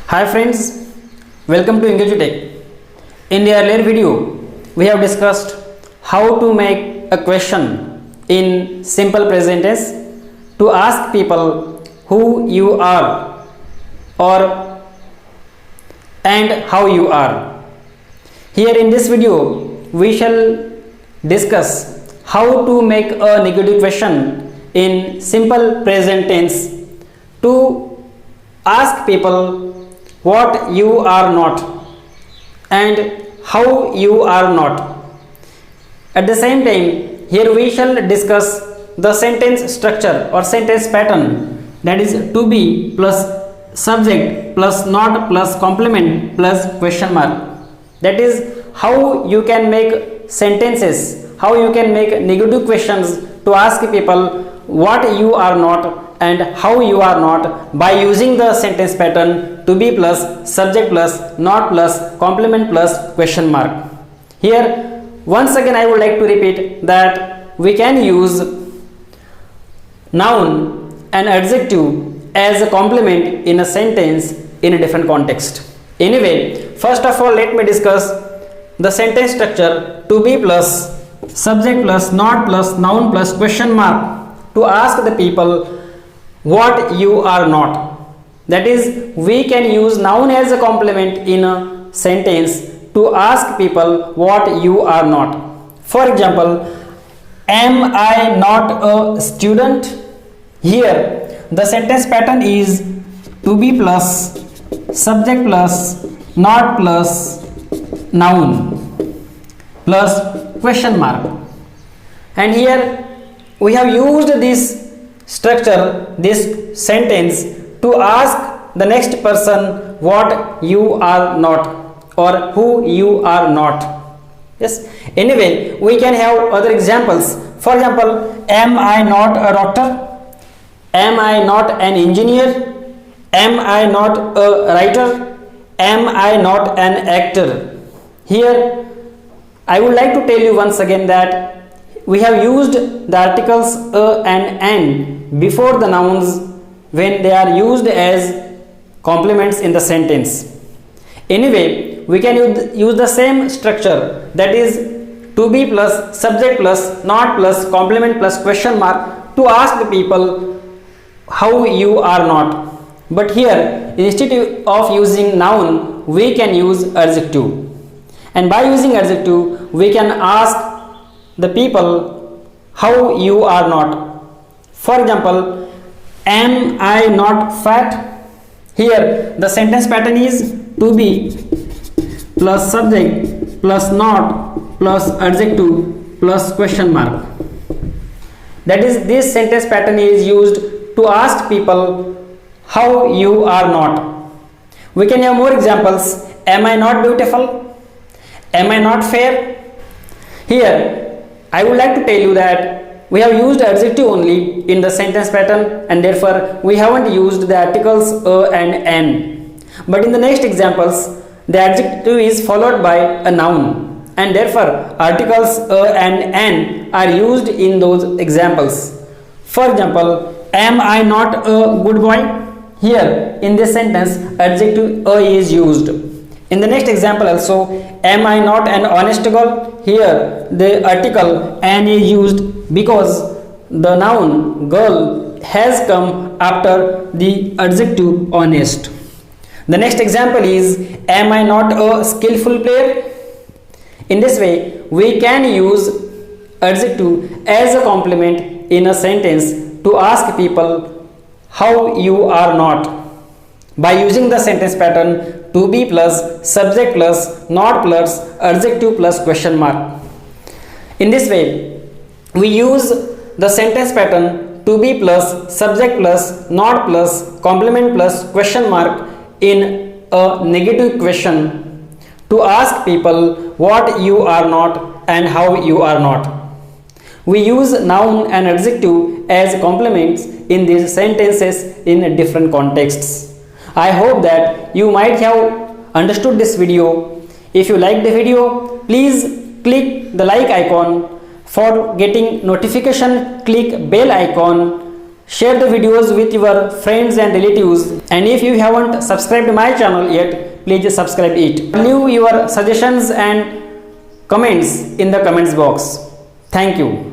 Hi friends, welcome to EngageTech. In the earlier video, we have discussed how to make a question in simple present tense to ask people who you are or and how you are. Here in this video, we shall discuss how to make a negative question in simple present tense to ask people what you are not and how you are not. At the same time, here we shall discuss the sentence structure or sentence pattern, that is to be plus subject plus not plus complement plus question mark. That is how you can make sentences, how you can make negative questions to ask people what you are not and how you are not by using the sentence pattern to be plus subject plus not plus complement plus question mark. Here once again I would like to repeat that we can use noun and adjective as a complement in a sentence in a different context. Anyway, first of all let me discuss the sentence structure to be plus subject plus not plus noun plus question mark to ask the people what you are not. That is, we can use noun as a complement in a sentence to ask people what you are not. For example, am I not a student? Here the sentence pattern is to be plus subject plus not plus noun plus question mark, and here we have used this structure, this sentence to ask the next person what you are not or who you are not. Yes, anyway we can have other examples. For example, am I not a doctor? Am I not an engineer? Am I not a writer? Am I not an actor? Here I would like to tell you once again that we have used the articles a and an before the nouns when they are used as complements in the sentence. Anyway, we can use the same structure, that is to be plus subject plus not plus complement plus question mark to ask the people how you are not. But here instead of using noun we can use adjective, and by using adjective we can ask the people how you are not. For example, am I not fat? Here the sentence pattern is to be plus subject plus not plus adjective plus question mark. That is, this sentence pattern is used to ask people how you are not. We can have more examples. Am I not beautiful? Am I not fair? Here I would like to tell you that we have used adjective only in the sentence pattern, and therefore we haven't used the articles a and an. But in the next examples the adjective is followed by a noun, and therefore articles a and an are used in those examples. For example, am I not a good boy? Here in this sentence adjective a is used. In the next example also, am I not an honest girl? Here the article an is used because the noun girl has come after the adjective honest. The next example is, am I not a skillful player? In this way we can use adjective as a complement in a sentence to ask people how you are not by using the sentence pattern to be plus subject plus not plus adjective plus question mark. In this way we use the sentence pattern to be plus subject plus not plus complement plus question mark in a negative question to ask people what you are not and how you are not. We use noun and adjective as complements in these sentences in different contexts. I hope that you might have understood this video. If you like the video, please click the like icon. For getting notification, click bell icon. Share the videos with your friends and relatives, and if you haven't subscribed my channel yet, please subscribe it. Leave your suggestions and comments in the comments box. Thank you.